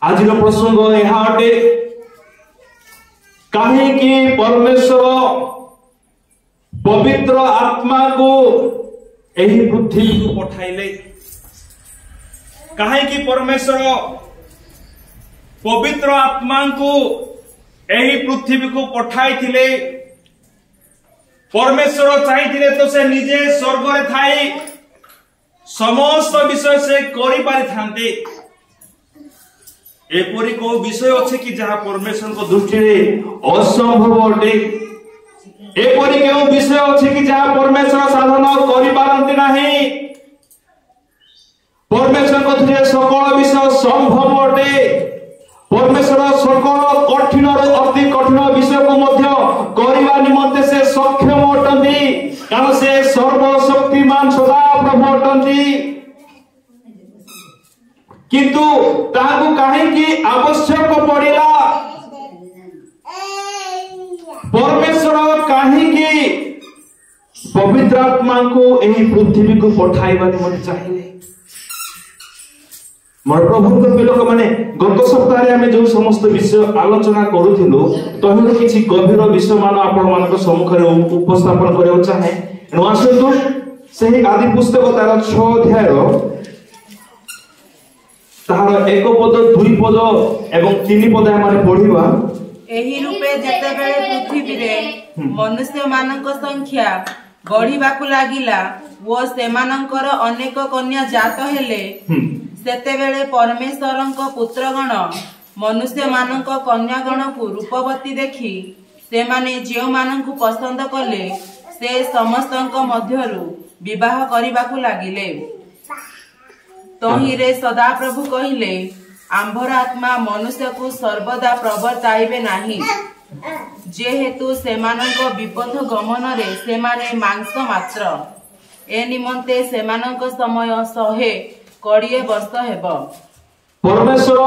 आज प्रसंग यह अटे कहीं परमेश्वर पवित्र आत्मा को यही पृथ्वी को पठाइले। कहीं परमेश्वर पवित्र आत्मा को यही पृथ्वी को पठाई थिले। परमेश्वर चाहिए तो से निजे स्वर्ग रे थाई समस्त विषय से करि पारि थांते। एपरी को विषय अच्छे कि जहाँ परमेश्वर को दृष्टि में असंभव अटे। एपरी केउ विषय अच्छे कि जहाँ परमेश्वर साधन करि पारंती नाही। परमेश्वर को दृष्टि सकल विषय संभव अटे। परमेश्वर सकल कठिन अति कठिन विषय को मध्य करबा निमंते से सक्षम अटंती, कारण से सर्वशक्तिमान सदा प्रभु अटंती। किंतु ताकू कहीं आवश्यक पड़ेगा। परमेश्वर कहीं पवित्र आत्मा को यही पृथ्वी को पठाइबा निमंते चाहिए। मोर प्रभु लोक मैंने गत सप्ताह आम जो समस्त विषय आलोचना करूँ तहिर किसी गभीर विषय मान आपण सम्मुख उपस्थापन करने चाहे। आसतु से आदि पुस्तक तार 6 अध्याय तार 1 पद 2 पद एवं 3 पद आम पढ़ा। एही रूपे जेतेबेले पृथ्वी रे मनुष्य मानक संख्या बढ़िबाकू लागिला वो सेमानंकर अनेक कन्या जात हेले, सेतेबेले परमेश्वरंक पुत्रगण मनुष्य मानक कन्यागण को रूपवती देखी सेमाने जेउ मानकू पसंद कले से समस्तंक मध्यरु विवाह करिबाकू लागिले। तहिरे सदा प्रभु कहिले, आंभर आत्मा मनुष्य को सर्वदा प्रवर्ताइबे नाही, जेहेतु सेमानंक विपथ गमन रे सेमाने मांस मात्र। ए निमंते सेमानंक समय 120 वर्ष हेब। परमेश्वर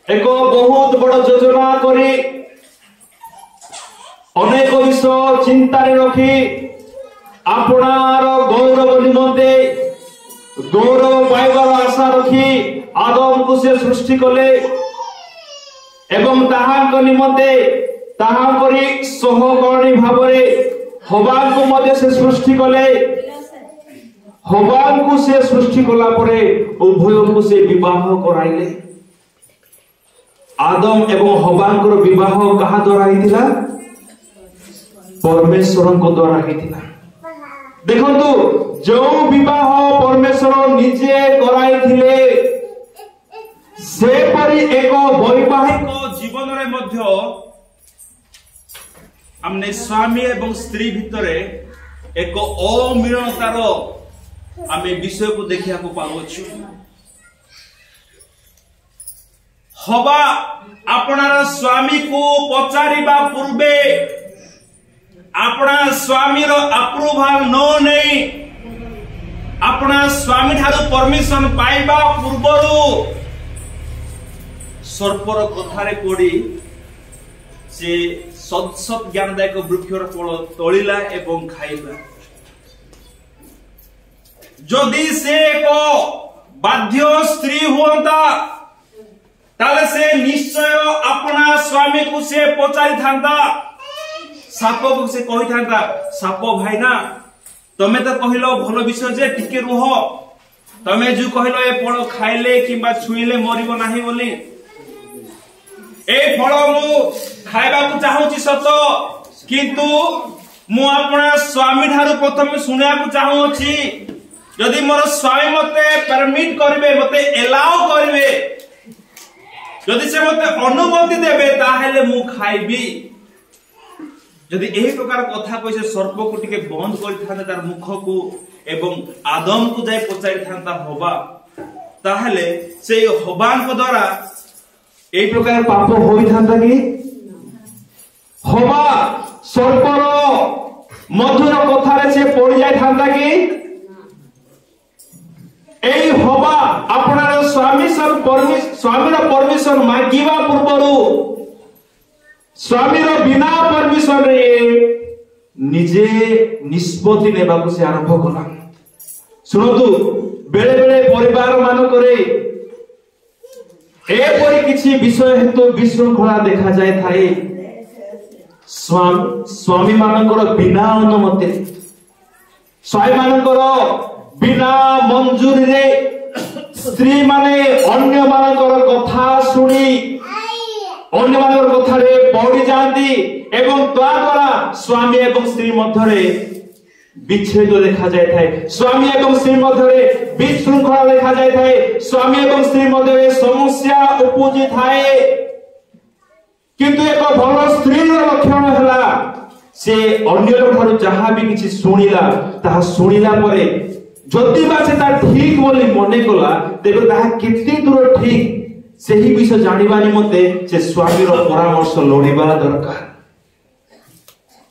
एक बहुत बड़ योजना करी अनेक विषय चिंता रखी आपणार गौरव निमंते गौरव पाइबार आशा रखी आदम को से सृष्टि कले एवं ताहाक निमंते ताहाकरी सहकर्णी भावरे हवान को मध्य से सृष्टि कले। हवान को से सृष्टि कला परे उभय को से विवाह कराइले। आदम एवं हवान को विवाह कहा द्वारा हिथिला? परमेश्वर को द्वारा हिथिला। देखंतु जो विवाह परमेश्वर निजे कराई थिले से परि एक वैवाहिक जीवन रे मध्य हमने स्वामी एवं स्त्री भितरे एक अमिलनतार आमे विषय को देखिया को पाउछु। हवा आपणार स्वामी को पचारिबा पूर्वे अपना स्वामी रो अप्रूवल न नहीं अपना स्वामी ठारू परमिशन पाइबा पूर्वरु सर्पर कथारे पड़ी से सत सत ज्ञानदायक वृक्षर फल तोलिला एवं खाइला। जदि से एक बाध्य स्त्री हुआ ताले से निश्चय अपना स्वामी को से पचारि थांता। साप को से कहि थांता, साप भाईना तमे तो कहलो भल विषय जे टिके रुह, तमे जो कहलो ए फल खाइले किंबा छुईले मरिबो नाही बोली ए फल मु खाइबा को चाहूची सत, किंतु मु अपना स्वामी ठारू प्रथम सुनिया को चाहूची। यदि मोर स्वामी मते परमिट करबे मते एलाउ करबे यदि से मते अनुमति देबे ताहेले मु खाइबी। यदि एही प्रकार कथा कइसे सर्प को टिके बंद करि थांता तार मुख को एवं आदम को जाय पचारि थांता हवा, ताहेले से हवान को द्वारा एही प्रकार पाप होई थांता कि हवा सर्पर मधुर कथारे से पड़ जाय थांता कि एही हवा आपणार स्वामीर परमिशन मागिबा पूर्वरु स्वामीर बिना परमिशन रे निजे निष्पत्ति नेबाकु से आरंभ कला। सुनतु बेले बेले परिवार मान करे एपरि किछि विषय हेतु विशृंखला देखा जाय थाए। स्वामी मानकर बिना अनुमति, स्वामी मानकर बिना मंजूरी रे स्त्री माने अन्य मानकर कथा सुनी अन्य मानकर कथा रे पड़ी जाती एवं द्वारा स्वामी एवं स्त्री मध्यरे विच्छेद देखा जाय थाए। स्वामी एवं स्त्री मध्यरे विशृंखला देखा जाय थाए। स्वामी एवं स्त्री मध्यरे समस्या उपजी थाए। किंतु एक भल स्त्री लक्षण है से अन्य ठारू जहाँ भी किसी शुणिला ताहा शुणिला परे जदि बा से ता ठीक बोली मने कला तेबे ताहा केते दूर ठीक सही विषय जानिबा निमते से स्वामी रो परामर्श लोड़िबा दरकार।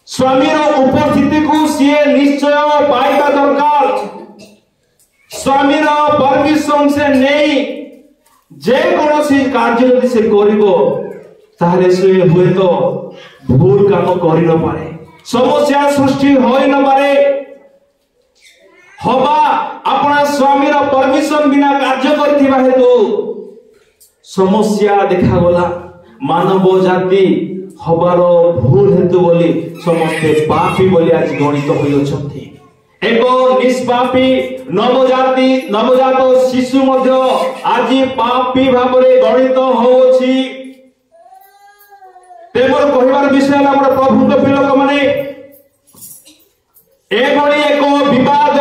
स्वामी रो उपस्थिति को सीए निश्चय पाइबा दरकार। स्वामी रो परमिशन से नहीं जे कोनोसी कार्य यदि से करिवो ताहले से हुए तो भूल काम करि न पारे, समस्या सृष्टि होई न पारे। हबा अपना स्वामी रो परमिशन बिना कार्य करथिबा हेतु समस्या देखा गला। मानव जाति हबारो भूल हेतु बोली समस्ते पापी बोली आज गणित होई अछंती। एक निष्पापी नवजात शिशु मध्य आज पापी भाबरे गणित होउछि। तेमर कहिबार विषय है हमर प्रभु के लोक माने एभली एक विवाद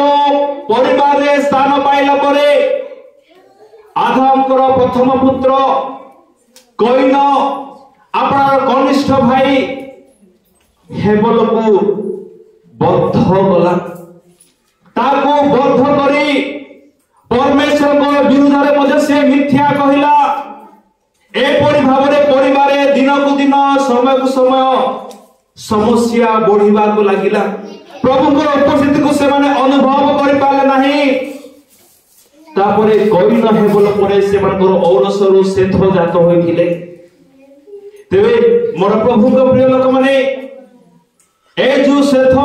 परिवार रे स्थान पाइला परे आदामकर प्रथम पुत्र कईन आपणार कनिष्ठ भाई हेबल को बद्ध गला। ताको बद्ध करी परमेश्वर को विरुद्ध रे मजे से मिथ्या कहिला। एपरि भावरे परिवार दिन को दिन समय को समय समस्या बढ़िबा को लागिला। प्रभु को उपस्थिति को से माने अनुभव करि पाले नाही। तापरे कईन हेबल परे से मानकर औरसरु सेथ जात होइथिले। तेबे मोर प्रभु को प्रिय लोक माने ए जो सेथ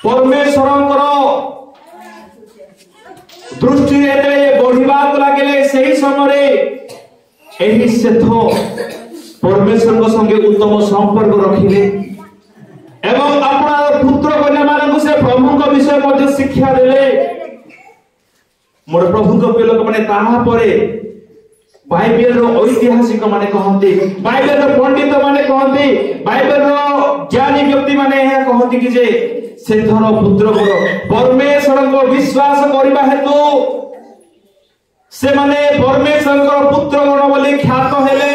परमेश्वरଙ୍କର दृष्टि बढ़िबा को लागले सही समय एही सेथ परमेश्वर संगे उत्तम संपर्क रखिले एवं अपना पुत्र कन्या मानक से प्रभु को विषय मध्य शिक्षा देले। मोर प्रभु को लोक माने ताहा परे बाइबल रो ऐतिहासिक माने कहंती, बाइबल रो पंडित माने कहंती, बाइबल रो ज्ञानी व्यक्ति माने यह कहंती कि जे सेथर पुत्र को परमेश्वर को विश्वास करबा हेतु से माने परमेश्वर को पुत्र गण बोली ख्यात हेले।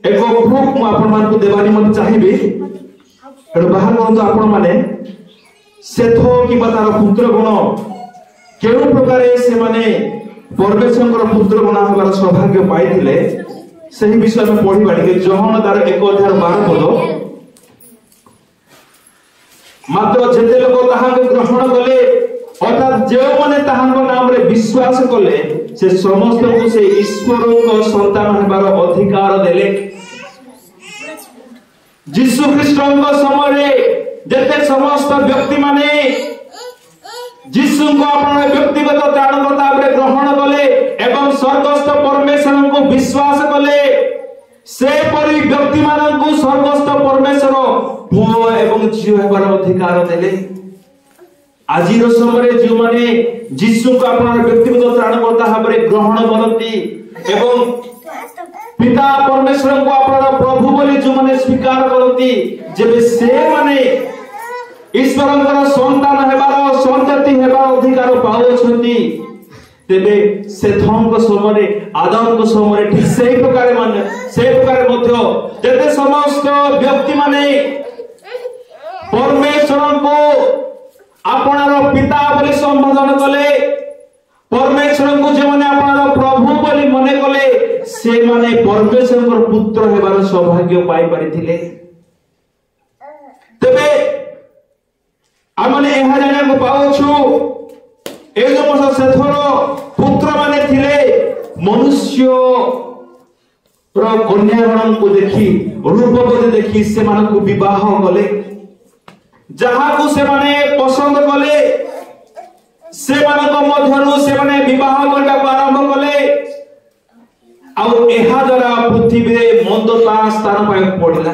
एक प्रूफ म आपन मान को देवानी मत चाहिबे एडो बाहर करंतु आपन माने सेथो कि तार पुत्र गण केउ प्रकार से माने परमेश्वर को पुत्र गण होबार सौभाग्य पाइथिले सही विषय में पढी बाडी जहन तार 1:12 पद मात्र जेते लोक ताहां ग्रहण कले अर्थात जे माने ताहां नाम रे विश्वास कले से समस्त को से ईश्वर को संतान हेबार अधिकार देले। यीशु ख्रीष्ट को समय जेते समस्त व्यक्ति माने यीशु को अपना व्यक्तिगत त्राणकर्ता भाव ग्रहण कले एवं स्वर्गस्थ परमेश्वर को विश्वास कले से परि व्यक्ति मानक स्वर्गस्थ परमेश्वर पुओ एवं झियो हेबार अधिकार देले। आज समय जो माने यीशु को अपना व्यक्तिगत त्राणकर्ता भाव ग्रहण करती एवं पिता परमेश्वर को अपना प्रभु बोली जो माने स्वीकार करती जेबे से माने ईश्वरଙ୍କର संतान हेबार संतति हेबार अधिकार पाउछंती तेबे सेथଙ୍କ समय आदमଙ୍କ समय ठीक सेही प्रकार माने सेही प्रकार मध्य जेते समस्त व्यक्ति माने परमेश्वर को आपनार पिता बोली संबोधन कले परमेश्वर को जे माने आपनार प्रभु बोली मने कले से माने परमेश्वरଙ୍କ पुत्र हेबार सौभाग्य पाई परिथिले। तेबे आमने एहा जाने को पाउछु ए जो मस सेथर पुत्र माने थिले मनुष्य रो कन्यागण को देखी रूप को देखी से मान को विवाह कले जहा को से माने पसंद कले से मान को मध्यरु से माने विवाह करबा आरंभ कले एहा द्वारा पृथ्वी रे मंदता स्थान पाई पड़ला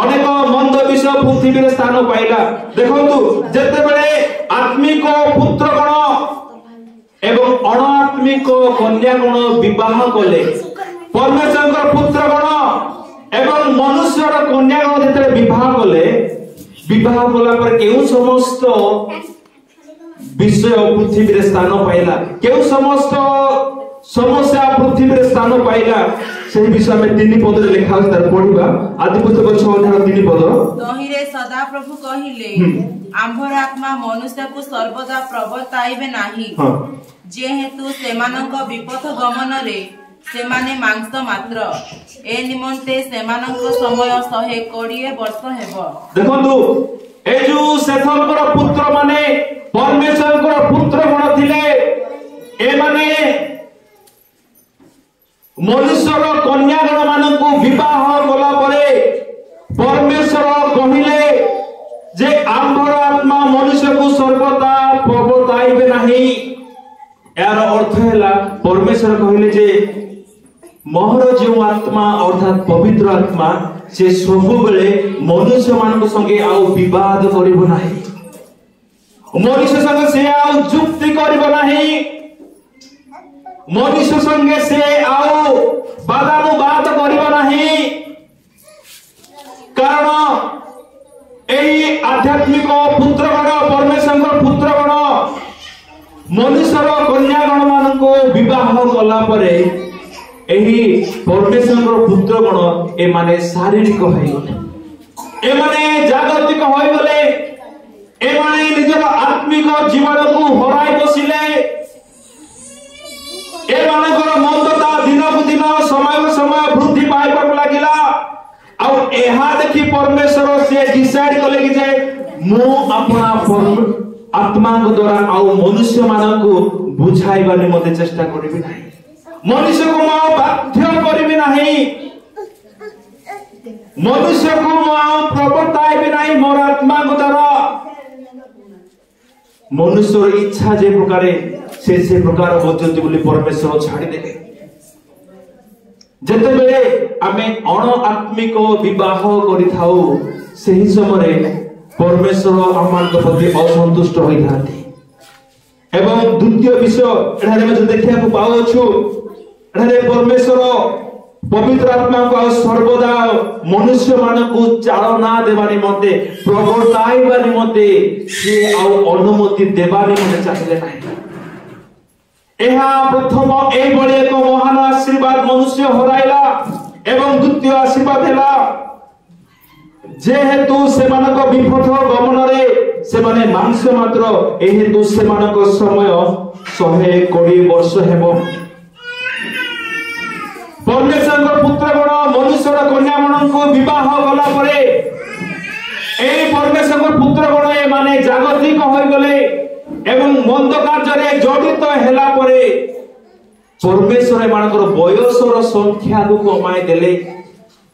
अनेक मंद विषय पृथ्वी रे स्थान पाइला देखंतु जते बेले आत्मिक पुत्रगण एवं अणात्मिक कन्यागण विवाह कले परमेश्वर पुत्रगण एवं मनुष्यर कन्यागण जते विवाह कले विवाह कला पर केउ समस्त विषय पृथ्वी रे स्थान पाइला केउ समस्त समस्या पृथ्वी रे स्थान पाइला से विषय में 3 पद रे लिखा है तार पढिबा आदि पुस्तक 6 अध्याय 3 पद तहिरे सदा प्रभु कहिले आंभर आत्मा मनुष्य को सर्वदा प्रवर्ताइबे नाही जेहेतु सेमानक विपथ गमन रे सेमाने मांस मात्र ए निमंते सेमानक समय 120 वर्ष हेबो देखंतु ए जो सेथनकर पुत्र माने परमेश्वरकर पुत्र गण थिले ए माने मनुष्यर कन्यागण मानकु विवाह कला परे परमेश्वर कहिले जे आंभर आत्मा मनुष्य को सर्वदा प्रवर्ताइबे नाही यार अर्थ हैला परमेश्वर कहिले जे मोहर जो आत्मा अर्थात पवित्र आत्मा से सब बेले मनुष्य मानक संगे आउ विवाद करिबो नाही मनुष्य संगे से आउ जुक्ति करिबो नाही मनुष्य संगे से आओ वादानुवाद करिबो नाही कारण एही आध्यात्मिक पुत्रगण परमेश्वर पुत्रगण मनुष्यर कन्यागण मानको विवाह कला परे एही परमेश्वर पुत्रगण ए माने शारीरिक होई गले ए माने जागतिक होई गले ए माने निजर आत्मिक जीवन को हराई बसिले ए मानकर मंदता दिन को दिन समय समय वृद्धि पाइबाक लागिला आ एहा देखि परमेश्वर से डिसाइड कले कि जे मो अपना आत्मा को द्वारा आ मनुष्य मानकु बुझाइबा निमते चेष्टा करबी नाही मनुष्य को मो बाध्य करबी नाही मनुष्य को मो प्रवर्ताइबी नाही मोर आत्मा को द्वारा मनुष्यर इच्छा जे प्रकारे से प्रकार बचती बोली परमेश्वर छाड़ी देले जते बेले आमे अण आत्मिक विवाह करिथाउ सही समय परमेश्वर आमान को प्रति असंतुष्ट होई थाती एवं द्वितीय विषय एठारे में देखिया को पाउ छु एठारे परमेश्वर पवित्र आत्मा को सर्वदा मनुष्य मानकु चालना देवानी मते प्रवर्ताइबानी मते से आ अनुमति देवानी मते चाहिले नाही एहा प्रथम ए बळे एक महान आशीर्वाद मनुष्य हराइला एवं द्वितीय आशीर्वाद हैला जेहेतु सेमानक विपथ गमन रे सेमाने मांस मात्र एहेतु सेमानक समय 120 वर्ष हेबो परमेश्वर पुत्रगण मनुष्यर कन्यागण को विवाह कला परे ए परमेश्वर पुत्रगण ए माने जागतिक होई गले एवं मंद कार्य रे जडित हैला परे परमेश्वर मानकर बयसर संख्या को कमाई देले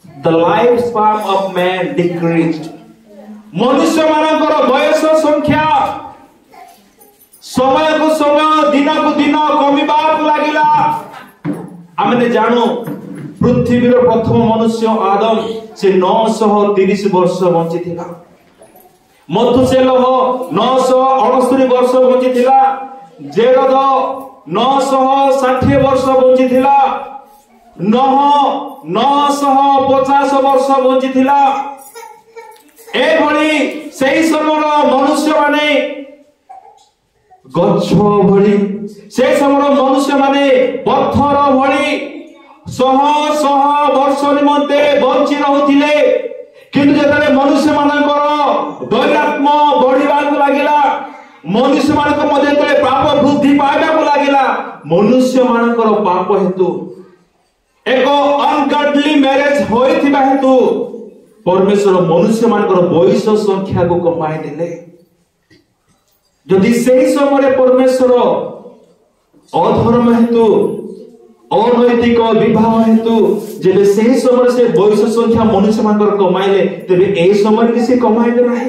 the life span of man decreased मनुष्य मानकर बयस संख्या समय को समय दिन को दिन कमिबाक लागिला आमने जानो पृथ्वी रो प्रथम मनुष्य आदम से 930 वर्ष बंचिथिला मथुसेलह 968 वर्ष बंचिथिला जेरद 960 वर्ष बंचिथिला नह 950 वर्ष बंचिथिला ए भली सेही समय मनुष्य माने गच्छ भली से समय मनुष्य माने पत्थर भली सह वर्ष निमंते बंची रहउथिले किंतु जेतले मनुष्य मानकर दैरात्म बढ़िबाक लागिला मनुष्य मानक मध्ये जेतले पाप वृद्धि पाइबाक लागिला मनुष्य मानकर पाप हेतु एक अनगॉडली मैरिज होइथिबा हेतु परमेश्वर मनुष्य मानकर बयस संख्या को कमाई देले जदि सही समय परमेश्वर अधर्म हेतु अनैतिक विवाह हेतु जेबे सही समय से बयस संख्या मनुष्य मानकर कमाइले तेबे ए समय के से कमाइले नाही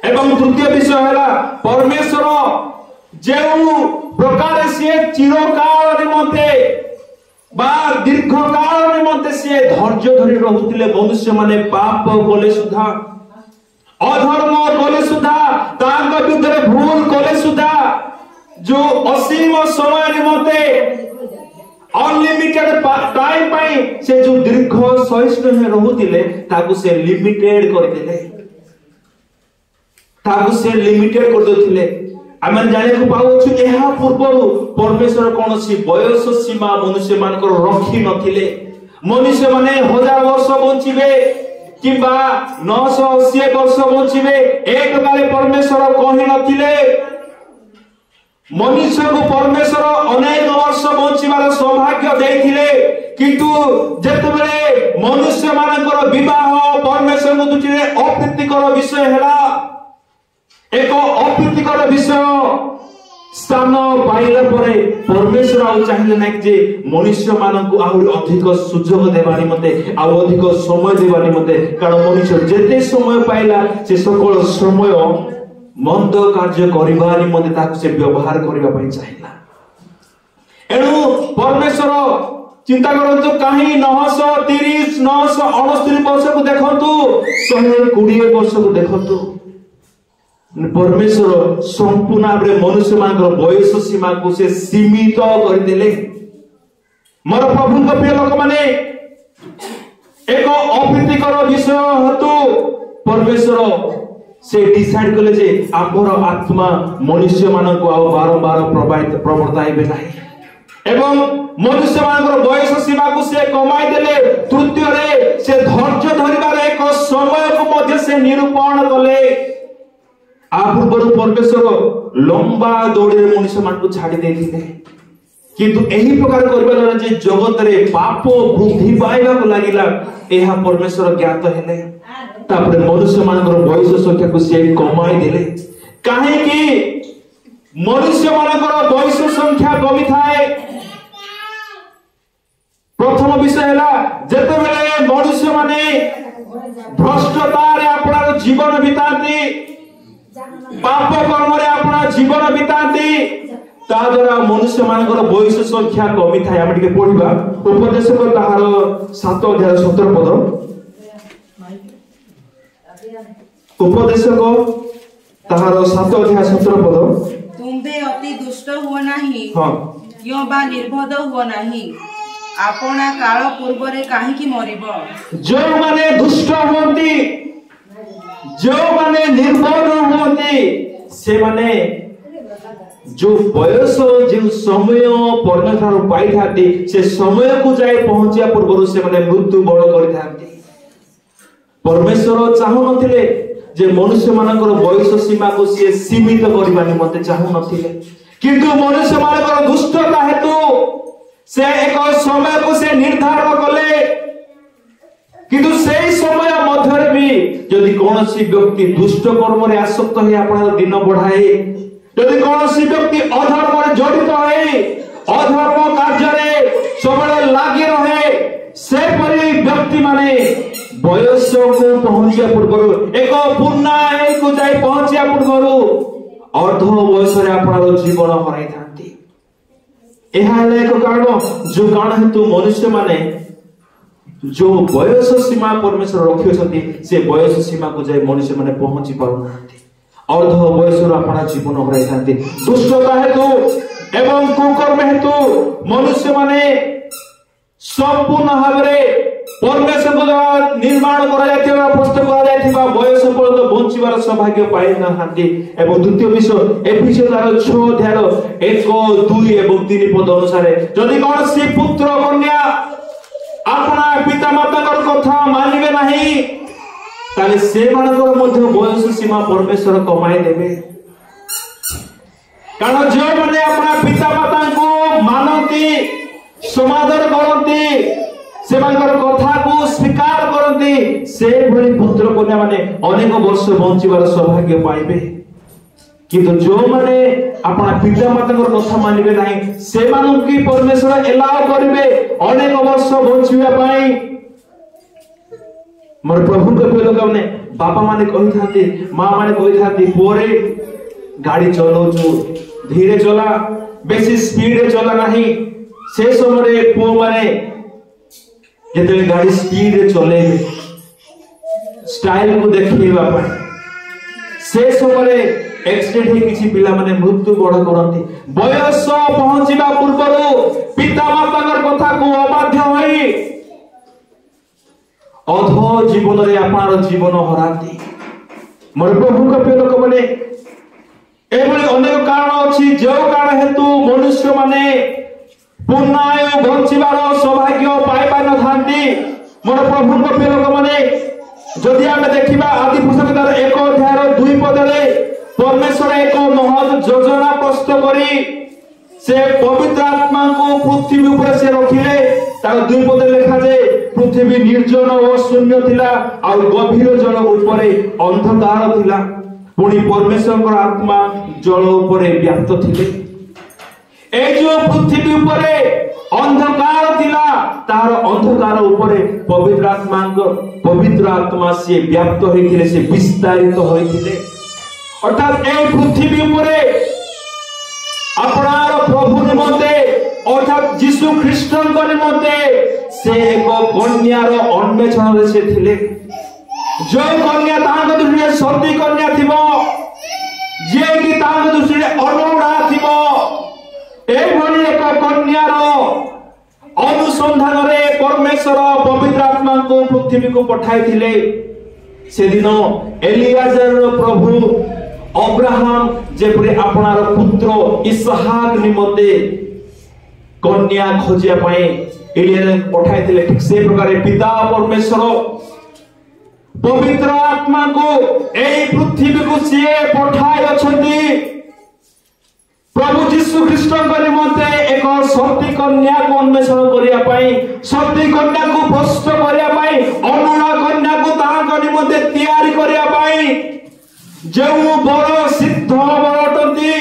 एवं तृतीय विषय हैला परमेश्वर जो प्रकार से चिरकाल निमंते बा दीर्घ काल निमंते से धैर्य धरी रहुतिले मनुष्य माने पाप कले सुधा अधर्म कले सुधा तांग विरुद्ध भूल कले सुधा जो असीम समय निमंते अनलिमिटेड टाइम पाई से जो दीर्घ सहिष्णु रहुतिले ताकू से लिमिटेड कर देले ताकू से लिमिटेड कर देथिले आमे जाने को पाउछु एहा पूर्वरु परमेश्वर कोनसी बयस सीमा मनुष्य मानकर रखी नथिले मनुष्य माने 1000 वर्ष बंचिबे किबा 980 वर्ष बंचिबे एक काले परमेश्वर कहि नथिले मनुष्य को परमेश्वर अनेक वर्ष बंचिबार सौभाग्य देथिले किंतु जेतबेले मनुष्य मानकर विवाह परमेश्वर को दुचिरे अप्रीतिकर विषय हैला एक अप्रीतिकर विषय स्थान पाइला परे परमेश्वर आउ चाहिए ना जे मनुष्य मानक आहुरी अधिक सुजोग देवा निमते आउ अधिक समय देवा निमते कारण मनुष्य जेते समय पाइला से सकल समय मंद कार्य करिबा निमते ताकु से व्यवहार करिबा पई चाहिला एनु परमेश्वर चिंता करंतु काहे 930 969 वर्ष को देखंतु 120 वर्ष को देखंतु परमेश्वर संपूर्ण भाव मनुष्य मान बयस सीमा को से सीमित करदेले मोर प्रभु प्रिय लोक माने एक अप्रीतिकर विषय हेतु परमेश्वर से डिसाइड कले जे आमर आत्मा मनुष्य मान को बारंबार प्रवर्ताइबे नाही एवं मनुष्य मान बयस सीमा को से कमाई देले तृतीय रे से धैर्य धरिबार एक समय को मध्य से निरूपण कले पूर्व परमेश्वर लंबा दौड़ मनुष्य मान को छाड़ी देथिले किंतु एही प्रकार करबा द्वारा जे जगत रे पाप वृद्धि पाइबा को लागिला एहा परमेश्वर ज्ञात हेले तापर मनुष्य मानकर बयस संख्या को से कमाई देले काहे कि मनुष्य मानकर बयस संख्या कमी थाए प्रथम विषय हैला जेते बेले मनुष्य माने भ्रष्टता रे अपना जीवन बिताती पाप कर्म रे अपना जीवन बिताती ता द्वारा मनुष्य मानकर बयस संख्या कमी थाए हम टिके पढिबा उपदेशक ताहार 7 अध्याय 17 पद उपदेशक ताहार 7 अध्याय 17 पद तुम्बे अति दुष्ट हुआ नहीं हां क्यों बा निर्भद हुआ नहीं आपना काल पूर्व रे काहे की मरिबो जो माने दुष्ट होती जो माने निर्भर होती से माने जो बयस जो समय परमेश्वर पाई थाती से समय को जाए पहुंचिया पूर्व से माने मृत्यु बड़ करि थाती परमेश्वर चाहू नथिले जे मनुष्य मानकर बयस सीमा को से सीमित करबा निमते चाहू नथिले किंतु मनुष्य मानकर दुष्टता हेतु से एक समय को से निर्धारण कले किंतु से समय मध्य भी यदि कौन सी व्यक्ति दुष्ट कर्म रे आसक्त है अपना दिन बढ़ाए यदि कौन सी व्यक्ति अधर्म रे जड़ित है अधर्म कार्य रे सबले लागी रहे से परि व्यक्ति माने बयस को पहुंचिया पूर्व एक पूर्ण को जाई पहुंचिया पूर्व अर्ध बयस रे अपना जीवन हराई थांती एहा एक कारण जो कारण हेतु मनुष्य माने जो बयस सीमा परमेश्वर रखिछथि से बयस सीमा को जाय मनुष्य माने पहुंची पारुनाथि अर्ध बयस अपना जीवन हराई थांती दुष्टता हेतु एवं कुकर्म हेतु मनुष्य माने संपूर्ण भाबरे परमेश्वर द्वारा निर्माण करा जायथिबा प्रस्तुत करा जायथिबा बयस पर्यंत बंचिबार सौभाग्य पाइ न हांती एवं द्वितीय विषय एफिसियन 6 अध्याय 1 2 एवं 3 पद अनुसार जदि कोन सी पुत्र कन्या अपना पिता माता कथा मानिबे नहीं ताले से मानकर मध्य बयस सीमा परमेश्वर कमाई देबे कारण जो माने अपना पिता माता को मानती समादर करती से मानकर कथा को स्वीकार करती से भली पुत्र कन्या माने अनेक वर्ष बंचिबार सौभाग्य पाइबे किंतु जो माने अपना पिता माता कथा मानिबे नहीं से मानन की परमेश्वर एलाउ करिवे अनेक वर्ष बंचिबा पाई मोर प्रभु के प्रिय लोक माने बापा माने कहि थाती मां माने कहि थाती पोरे गाड़ी चलाउछु धीरे चला बेसी स्पीड रे चला नहीं से समय पुओ माने जेते गाड़ी स्पीड रे चले स्टाइल को देखिबा पाए से समय एक्सीडेंट हे किछि पिला माने मृत्यु बड़ करंती बयस पहुंचीबा पूर्वरु पिता माताकर कथा को अबाध्य होई अधो जीवन रे आपणार जीवन हराती मोर प्रभु का प्रिय लोक माने एभली अनेक कारण अछि जो कारण हेतु मनुष्य माने पूर्णायु बंचिबार सौभाग्य पाइबा न थांती मोर प्रभु का प्रिय लोक माने जदि आमे देखिबा आदि पुस्तक 1 अध्याय 2 पदरे परमेश्वर एक महत योजना प्रस्तुत करी से पवित्र आत्मा को पृथ्वी ऊपर से रखिले तार 2 पद लिखा जे पृथ्वी निर्जन और शून्य थिला और गभीर जल ऊपर अंधकार थिला पुनी परमेश्वर को आत्मा जल ऊपर व्याप्त थिले ए जो पृथ्वी ऊपर अंधकार थिला तार अंधकार ऊपर पवित्र आत्मा से व्याप्त होइथिले से विस्तारित होइथिले अर्थात ए पृथ्वी ऊपर अपनार प्रभु निमंते अर्थात यीशु ख्रीष्टन को निमंते से एक कन्यार अन्वेषण रे से थिले जो कन्या तांग दृष्टि सती कन्या थिबो जे कि तांग दृष्टि अनुड़ा थिबो ए भली एक कन्यार अनुसंधान रे परमेश्वर पवित्र आत्मा को पृथ्वी को पठाई थिले से दिन एलियाजर प्रभु अब्राहम जेपरि आपनार पुत्र इसहाक निमंते कन्या खोजिया पाए एलियाजर पठाई थिले ठीक से प्रकार पिता परमेश्वर पवित्र आत्मा को एई पृथ्वी को से पठाई अछंती प्रभु यीशु ख्रीष्ट निमंते एक सती कन्या को अन्वेषण करिया पाई सती कन्या को प्रस्तुत करिया पाई अनुना कन्या को तांक निमंते तैयारी करिया पाई जो बड़ सिद्ध बड़ अटंती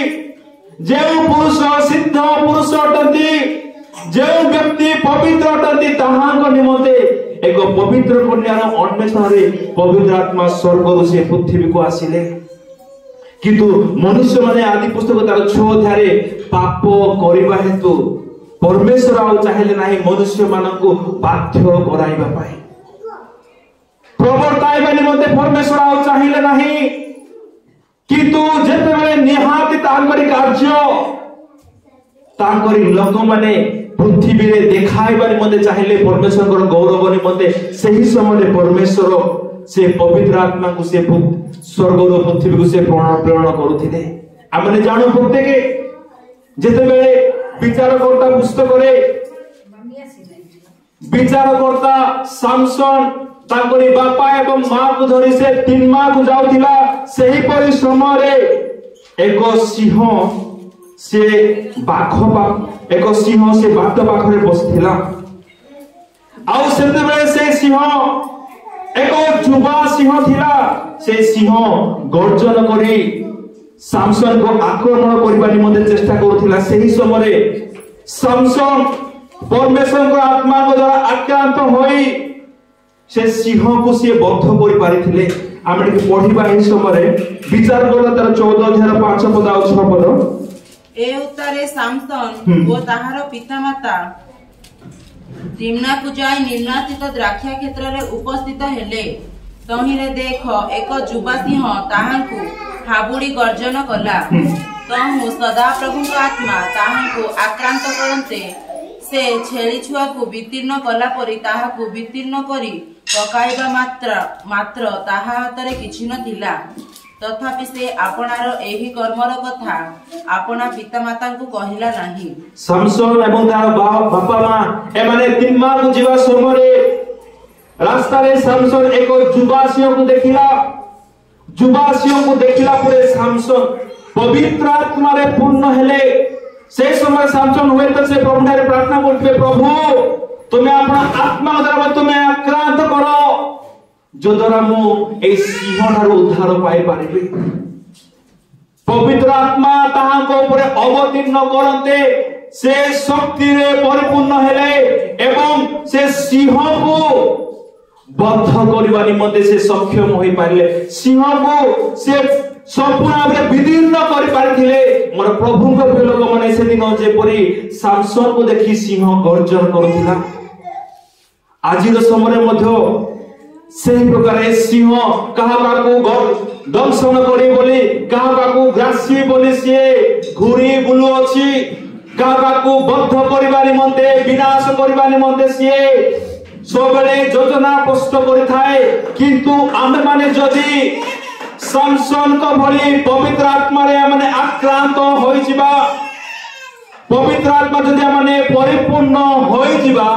जो पुरुष सिद्ध पुरुष अटंती जो व्यक्ति पवित्र अटंती ताहांक निमंते एक पवित्र कन्यार अन्वेषण रे पवित्र आत्मा स्वर्ग से पृथ्वी को आसिले किंतु मनुष्य माने आदि पुस्तक तार 6 अध्याय पाप करिबा हेतु परमेश्वर आ चाहिले नाही मनुष्य मानकु बाध्य कराइबा पाए प्रवर्ताइबा निमंते परमेश्वर आ चाहिले नाही किंतु जेते बेले निहाती तांकरी कार्य तांकरी लोक माने पृथ्वी रे देखाइबा निमंते चाहिले परमेश्वर गौरव निमंते सही समय परमेश्वर से पवित्र आत्मा को से स्वर्ग रो पृथ्वी को से प्रेरण करूथिले आमने जानो प्रत्येक जेते बेले विचारकर्ता पुस्तक रे विचारकर्ता सामसन तांकरी बापा एवं मां को धरि से 3 माह को जाउथिला सही परि समय रे एक सिंह से एक सिंह से बात पाखरे बसथिला आउ सेते बेले से सिंह एक जुबा सिंह थिला से सिंह गर्जन करी सामसन को आक्रमण करबा निमंते चेष्टा करथिला सही समय सामसन परमेश्वर को आत्मा को द्वारा आक्रांत होई से सिंह को से बद्ध करि पारिथिले आमे के पढिबा ए समय विचार करला तार 14 अध्याय 5 पद और 6 पद ए उत्तरे सामसन वो ताहार पितामाता तिम्ना को जाय निर्णातित द्राक्षा क्षेत्र रे उपस्थित हेले तहिरे देख एक जुबा सिंह ताहांकु हाबुड़ी गर्जन कला तहु सदा प्रभु का आत्मा ताहांकु आक्रांत करन्ते से छेली छुआ को वितीर्ण कला परी ताहाकु वितीर्ण करी पकाइबा मात्र ताहा हातरे किछि नथिला तथापि से आपनार एही कर्मर कथा आपना पितामाता को कहिला नाही सामसन एवं तार बापा मां ए माने 3 माह को जीवा समय रास्ता रे सामसन एक जुबासियों को देखिला परे सामसन पवित्र आत्मा रे पूर्ण हेले से समय सामसन हुए तो से प्रभु ने प्रार्थना करते प्रभु तुम्हें अपना आत्मा द्वारा तुम्हें आक्रांत करो जो द्वारा मु ए सिंह ठारू उद्धार पाई पारिबी पवित्र आत्मा ताहा को ऊपर अवतीर्ण करते से शक्ति रे परिपूर्ण हेले एवं से सिंह को बद्ध करबा निमंते से सक्षम होई पारिले सिंह को से संपूर्ण भाव विदीर्ण करि पारिथिले मोर प्रभु को प्रिय लोक माने से दिन जेपरि सामसन को देखि सिंह गर्जन करुथिला आज समय मध्य से प्रकार सिंह कहा दंशन करे बोली कहा ग्रासी बोली सी घूरी बुलु अछि कहा बद्ध करबा निमंते विनाश करबा निमंते सी सबले योजना प्रस्तुत करिथाए किंतु आमे माने जदि सामसन को भली पवित्र आत्मा रे माने आक्रांत होई जिबा पवित्र आत्मा जदि माने परिपूर्ण होई जिबा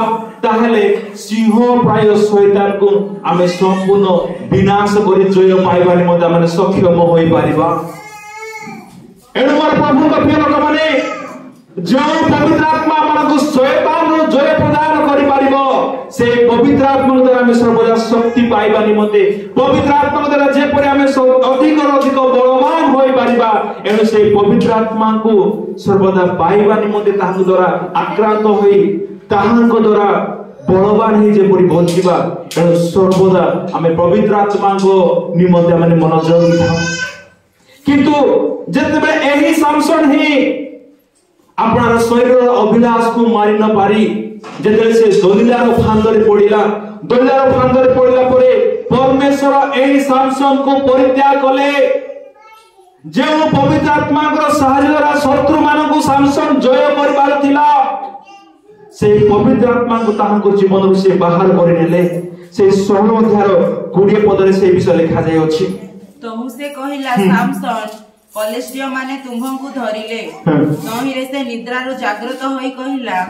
ताहले सिंह प्राय शैतान को आमे संपूर्ण विनाश करि जय पाइबा निमंते माने सक्षम होई पारिबा एनु मोर प्रभु को प्रिय लोक माने जो पवित्र आत्मा मानक शैतान रो जय प्रदान करि पारिबो से पवित्र आत्मा द्वारा आमे सर्वदा शक्ति पाइबा निमंते पवित्र आत्मा द्वारा जे परे आमे अधिक अधिक बलवान होई पारिबा एनु से पवित्र आत्मा को सर्वदा पाइबा निमंते ताहां द्वारा आक्रांत होई ताहां द्वारा बलवान ही जे परि बंचिबा एनु सर्वदा आमे पवित्र आत्मा को निमंते माने मनोयोग दिथां किंतु जेतेबे एही सामसन ही अपना शरीर अभिलाष को मारी न पारी जेते से दलिलार फांदरे पड़िला दलिलार फांदरे पड़िला परे परमेश्वर एही सामसन को परित्याग कले जे पवित्र आत्मा को सहायता द्वारा शत्रु मान को सामसन जय करबार थिला से पवित्र आत्मा को ताहां को जीवन से बाहर करि नेले से 16 अध्याय 20 पद रे से विषय लिखा जाय अछि तो मुसे कहिला सामसन कलेश्रिय माने तुम्भंकु धरिले नहिरे से निद्रारो जागृत होई कहिला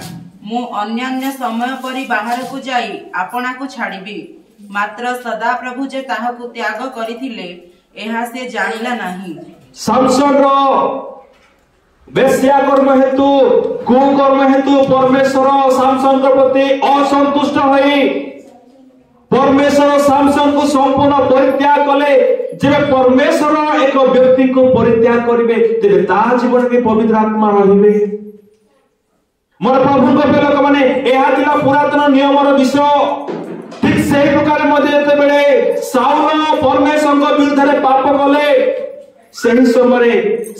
मु अन्यान्य समय परि बाहर को जाई आपना को छाड़ीबी मात्र सदा प्रभु जे ताहाकु त्याग करिथिले एहा से जानिला नाही सामसन रो वेश्या कर्म हेतु कुकर्म हेतु परमेश्वर सामसन के प्रति असंतुष्ट होई परमेश्वर सामसन को संपूर्ण परित्याग कले जेबे परमेश्वर एक व्यक्ति को परित्याग करिवे तेबे ता जीवन में पवित्र आत्मा रहिबे मोर प्रभु को लोक माने एहा तिला पुरातन नियम रो विषय ठीक सेही प्रकार मध्ये एते बेले साउल परमेश्वर को विरुद्ध रे पाप कले सेही समय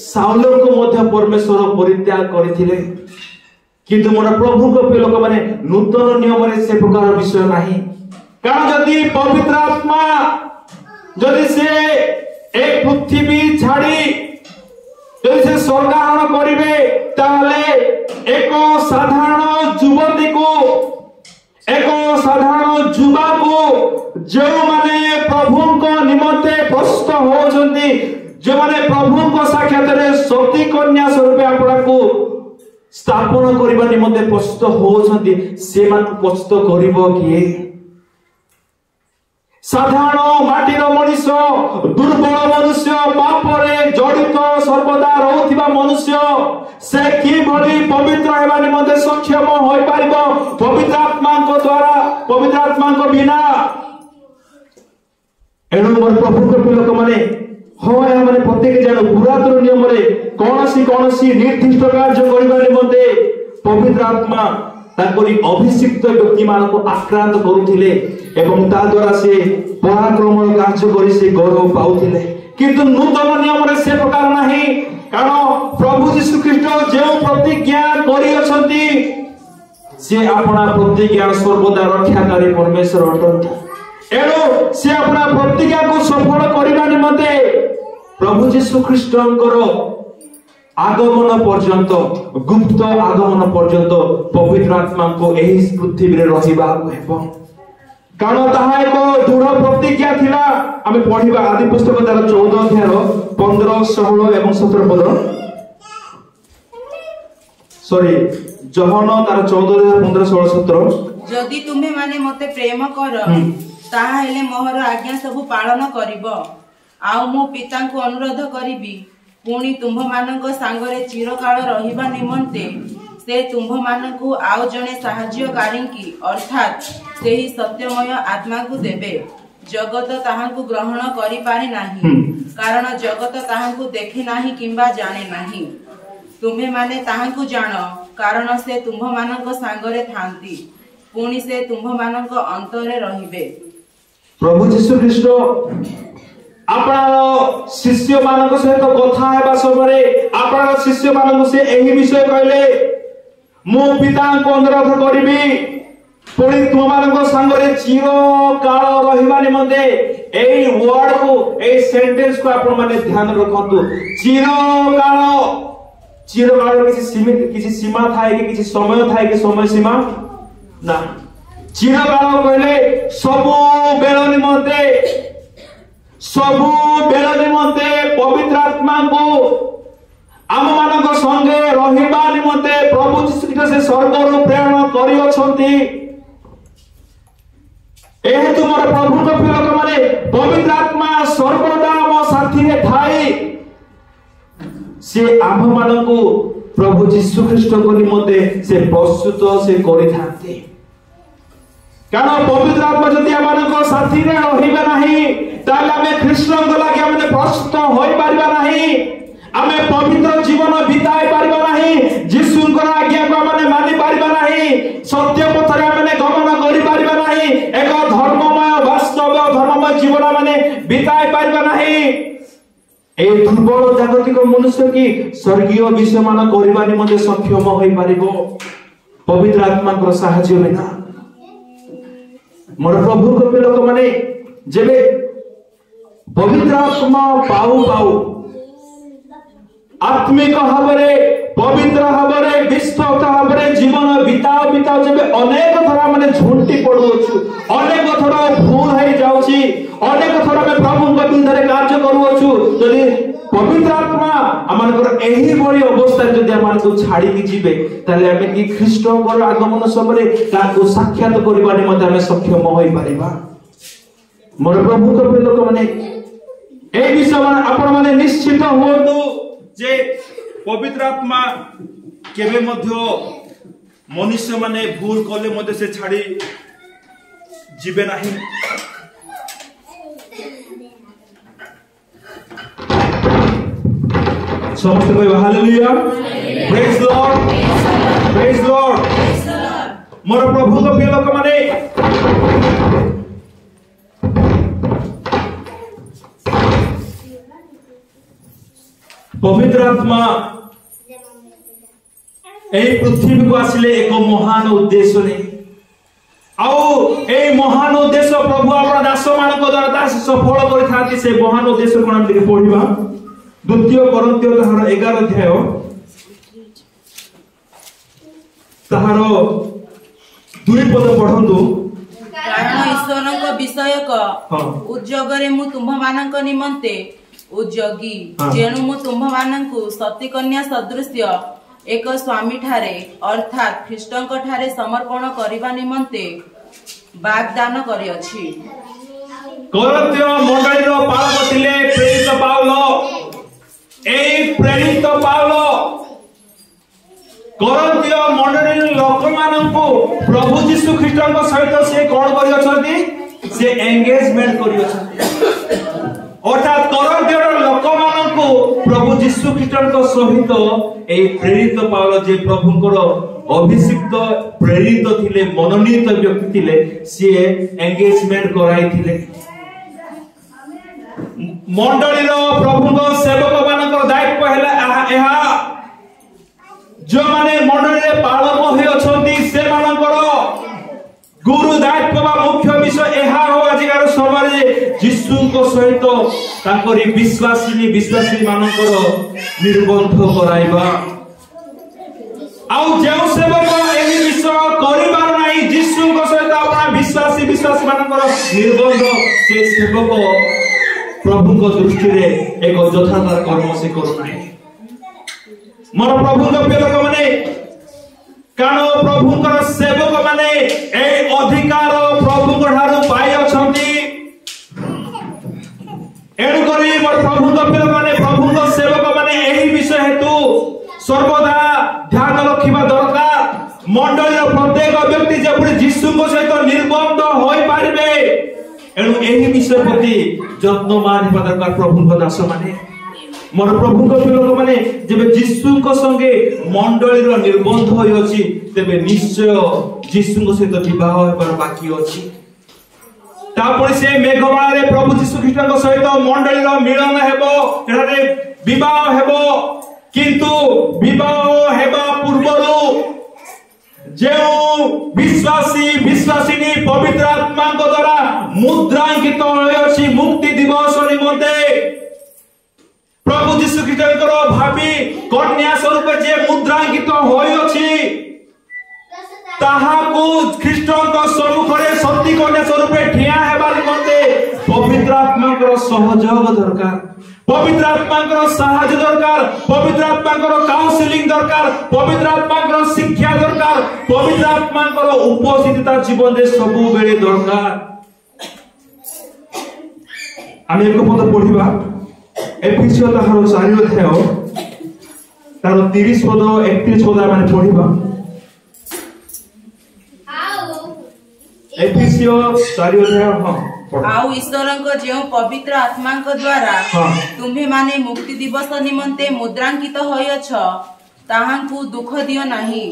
साउल को मध्ये परमेश्वर परित्याग करिथिले किंतु मोर प्रभु को लोक माने नूतन नियम रे से प्रकार विषय नाही कारण जदि पवित्र आत्मा जदि से एक पृथ्वी छाड़ी जदि से स्वर्गारोहण करिवे ताले एक साधारण युवती को एक साधारण युवा को जो माने प्रभु को निमंते प्रस्तुत होजंती जो माने प्रभु को साक्षात रे सती कन्या स्वरूप आपड़ा को स्थापन करबा निमंते प्रस्तुत होजंती से मान प्रस्तुत करिवो किए साधारण माटीर मनुष्य दुर्बल मनुष्य पापरे जड़ित सर्वदा रहउथिबा मनुष्य से की भली पवित्र हेबा निमंते सक्षम होई पारिबो पवित्र आत्मा को द्वारा पवित्र आत्मा को बिना एनु मोर प्रभु को लोक माने हो या माने प्रत्येक जन पुरातन नियम रे कोनसी निर्दिष्ट कार्य करिबा निमंते पवित्र आत्मा ताकरी अभिषिक्त व्यक्ति मान को आक्रांत करूथिले एवं ता द्वारा से पराक्रम कार्य करी से गौरव पाउथिले किंतु नूतन नियम रे से प्रकार नाही कारण प्रभु यीशु ख्रीष्ट जे प्रतिज्ञा करी अछंती से अपना प्रतिज्ञा सर्वदा रक्षाकारी परमेश्वर अटंती एनो से अपना प्रतिज्ञा को सफल करिबा निमंते प्रभु यीशु ख्रीष्टंकर आगमन पर्यंत गुप्त आगमन पर्यंत पवित्र आत्मा को एही पृथ्वी रे रहिबा हेबो कारण ताहा एक दृढ़ प्रतिज्ञा थिला आमे पढिबा आदि पुस्तक तार 14 अध्याय 15 16 एवं 17 पद सॉरी जहन तार 14 अध्याय 15 16 17 जदि तुम्हे माने मते प्रेम कर ताहा हेले मोहर आज्ञा सब पालन करिवो आउ मो पिता को अनुरोध करिबी पुणी तुम्भ मानक सांगरे चिरकाल रहिबा निमंते से तुम्भ मानकु आउ जने सहाय्यकारी की अर्थात सेही सत्यमय आत्मा को देबे जगत ताहांकु ग्रहण करि पारे नाही कारण जगत ताहांकु देखे नाही किंबा जाने नाही तुम्हे माने ताहांकु जान कारण से तुम्भ मानक सांगरे थांती पुणी से तुम्भ मानक अंतरे रहिबे प्रभु यीशु ख्रीष्ट आपण शिष्य मानक सहित कथा हेबा समय आपण शिष्य मानक से एही विषय कहले मु पिता को अनुरोध करिबी पुणी तुम मानक संगरे चिर काल रहिबा निमंते एई वर्ड को एई सेंटेंस को आपण माने ध्यान रखंतु चिर काल किसी सीमा थाए कि किसी समय थाए कि समय सीमा ना चिर काल कहले सबु बेल निमंते पवित्र आत्मा को आम मानक संगे रहिबा निमंते प्रभु यीशु ख्रीष्ट से स्वर्गरु प्रेरण करि अछंती एहे तुमर प्रभु को लोक माने पवित्र आत्मा सर्वदा मो साथी रे थाई से आम मानक प्रभु यीशु ख्रीष्ट को निमंते से प्रस्तुत से करि थाते कारण पवित्र आत्मा जदि आम साथी रे रहिबा नाही ताले आमे कृष्ण को लागि आमे प्रस्तुत होई परिबा नाही आमे पवित्र जीवन बिताई परिबा नाही यीशु को आज्ञा को आमे मानि परिबा नाही सत्य पथरे आमे गमन करि परिबा नाही एक धर्ममय वास्तव धर्ममय जीवन आमे बिताई परिबा नाही ए दुर्बल जागतिक मनुष्य की स्वर्गीय विषय मान करबा निमंते सक्षम होई परिबो पवित्र आत्मा को सहायता बिना मोर प्रभु को लोक माने जेबे पवित्र आत्मा पाऊ आत्मिक भावरे पवित्र भावरे विस्तृत भावरे जीवन बिताओ जब अनेक थर माने झुंटी पड़ुछु अनेक थर भूल है जाउची अनेक थर में प्रभु को विरुद्ध कार्य करूछु यदि पवित्र आत्मा आमानकर एही बड़ी अवस्था जदि आमानकु छाड़ी कि जीवे ताले आमे कि ख्रीष्ट को आगमन समय ताको साक्षात करबा निमंते आमे सक्षम होई परिबा मोर प्रभु को लोक माने ए विषय आपण माने निश्चित होतु जे पवित्र आत्मा केबे मध्य मनुष्य माने भूल कले मध्य से छाड़ी जीवे नाही समस्त कोई हालेलुया प्रेज लॉर्ड मोर प्रभु को लोक माने पवित्र आत्मा एही पृथ्वी को आसिले एक महान उद्देश्य ने आउ ए महान उद्देश्य प्रभु आपण दास मान को द्वारा सफल करि थाती से महान उद्देश्य कोन हम देखि पढिबा द्वितीय कोरिन्थियो तहर 11 अध्याय तहर 2 पद पढंतु कारण ईश्वरଙ୍କ विषयक उद्योगरे मु तुम मानक निमंते उद्योगी जेणु मु तुम मानकु सती कन्या सदृश्य एक स्वामी ठारे अर्थात ख्रीष्टଙ୍କ ठारे समर्पण करिबा निमंते वाग्दान करि अछि कोरिन्थियो मंडली रो पालक थिले प्रेरित पाउलो एई प्रेरित पाउलो कोरिन्थियो मंडली लोक मानकु प्रभु यीशु ख्रीष्टଙ୍କ सहित से कोन करि अछंती से एंगेजमेंट करि अछंती अर्थात कोरिन्थियो लोक मानकु प्रभु यीशु ख्रीष्टଙ୍କ सहित ए प्रेरित पाउलो जे प्रभुଙ୍କର अभिषिक्त प्रेरित थिले मनोनीत व्यक्ति थिले से एंगेजमेंट कराई थिले मंडली रो प्रभुଙ୍କ सेवक मानकर दायित्व हैला एहा जो माने मंडली रे पालक होई अछंती से मानकर गुरु दायित्व बा मुख्य विषय एहा हो आजिकार समय यीशुଙ୍କ सहित तांकरी विश्वासी मानकर निर्बंध कराइबा आउ जेउ सेवक एही विषय करिबार नाही यीशुଙ୍କ सहित अपना विश्वासी मानकर निर्बंध से सेवक प्रभुଙ୍କ दृष्टि रे एक यथार्थ कर्म से करू नाही मोर प्रभुଙ୍କ लोक माने कानो प्रभुଙ୍କର सेवक माने ए अधिकार प्रभुଙ୍କ ठारू पाई अछंती एणु करी मोर प्रभुଙ୍କ लोक माने प्रभुଙ୍କ सेवक माने एही विषय हेतु सर्वदा ध्यान रखिबा दरकार मंडलीर प्रत्येक व्यक्ति जेपरि यीशुଙ୍କ सहित निर्बंध होई पारिबे एणु एही विषय प्रति यत्नवान हेबा दरकार प्रभुଙ୍କ दास माने मोर प्रभुଙ୍କ लोक माने जेबे यीशुଙ୍କ संगे मंडलीर निर्बंध होई अछि तेबे निश्चय यीशुଙ୍କ सहित विवाह हेबार बाकी अछि तापर से मेघमाला रे प्रभु यीशु ख्रीष्ट सहित मंडली मिलन हेबो एठारे विवाह हेबो किंतु विवाह हेबा पूर्वरु जो विश्वासी विश्वासिनी पवित्र आत्मा द्वारा मुद्रांकित होयछि मुक्ति दिवस निमंते प्रभु यीशु ख्रीष्ट भावी कन्या स्वरूप जे मुद्रांकित होयछि ताहाकु ख्रीष्टଙ୍କ सम्मुखरे सत्य कन्या स्वरूप ठिया हेबा निमंते पवित्र आत्माଙ୍କର सहयोग दरकार पवित्र आत्माଙ୍କର साहाय्य दरकार पवित्र आत्माଙ୍କର काउंसलिंग दरकार पवित्र आत्माଙ୍କର शिक्षा दरकार पवित्र आत्माଙ୍କର उपस्थिति जीवन रे सब बेले दरकार आमे एक पद पढिबा एफिसियो ताहार 4 अध्याय तार 30 पद 31 पद माने पढिबा एफिसियो 4 अध्याय आउ ईश्वरଙ୍କ ଯେଉଁ ପବିତ୍ର ଆତ୍ମାଙ୍କ ଦ୍ୱାରା ତୁମ୍ଭେ ମାନେ ମୁକ୍ତି ଦିବସ ନିମନ୍ତେ ମୁଦ୍ରାଙ୍କିତ ହୋଇଅଛ ତାହାଙ୍କୁ ଦୁଃଖ ଦିଅ ନାହିଁ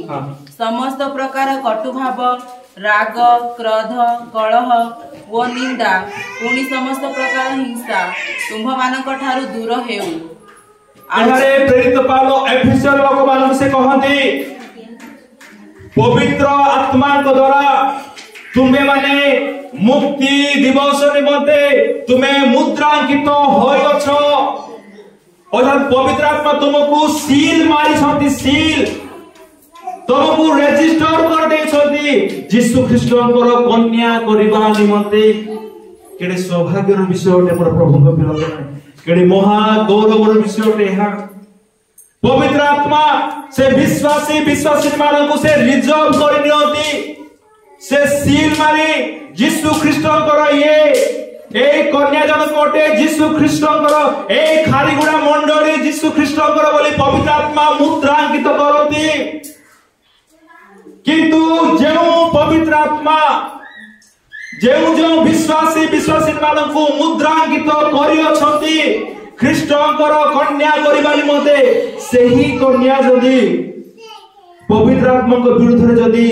ସମସ୍ତ ପ୍ରକାର କଟୁଭାବ ରାଗ କ୍ରୋଧ କଳହ ଓ ନିନ୍ଦା ପୁଣି ସମସ୍ତ ପ୍ରକାର ହିଂସା ତୁମ୍ଭମାନଙ୍କ ଠାରୁ ଦୂର ହେଉ। ଏଠାରେ ପ୍ରେରିତ ପାଉଲ ଏଫେସୀୟ ଲୋକମାନଙ୍କୁ ସେ କହନ୍ତି ପବିତ୍ର ଆତ୍ମାଙ୍କ ଦ୍ୱାରା तुम्हें माने मुक्ति दिवस निमंते तुम्हें मुद्रांकित होयछ अर्थात पवित्र आत्मा तुमको सील मारी छथि सील तुमको रजिस्टर कर दे छथि यीशु ख्रीष्टଙ୍କର कन्या करबा निमंते केडे सौभाग्यर विषय ओटे मोर प्रभुଙ୍କ पिलक केडे महा गौरवर विषय ओटे हा पवित्र आत्मा से विश्वासी विश्वासी माननको से रिजर्व कर नियति से सील मारी यीशु ख्रीष्टଙ୍କର ये कन्या जनक ओटे यीशु ख्रीष्टଙ୍କର ए खारीगुडा मंडली यीशु ख्रीष्टଙ୍କର बोली पवित्र आत्मा मुद्रांकित करती किंतु जो पवित्र आत्मा जो विश्वासी विश्वासी मानकु मुद्रांकित करि अछंती ख्रीष्टଙ୍କର कन्या करिबा निमते सेही कन्या जदी पवित्र आत्मा को विरुद्ध जदी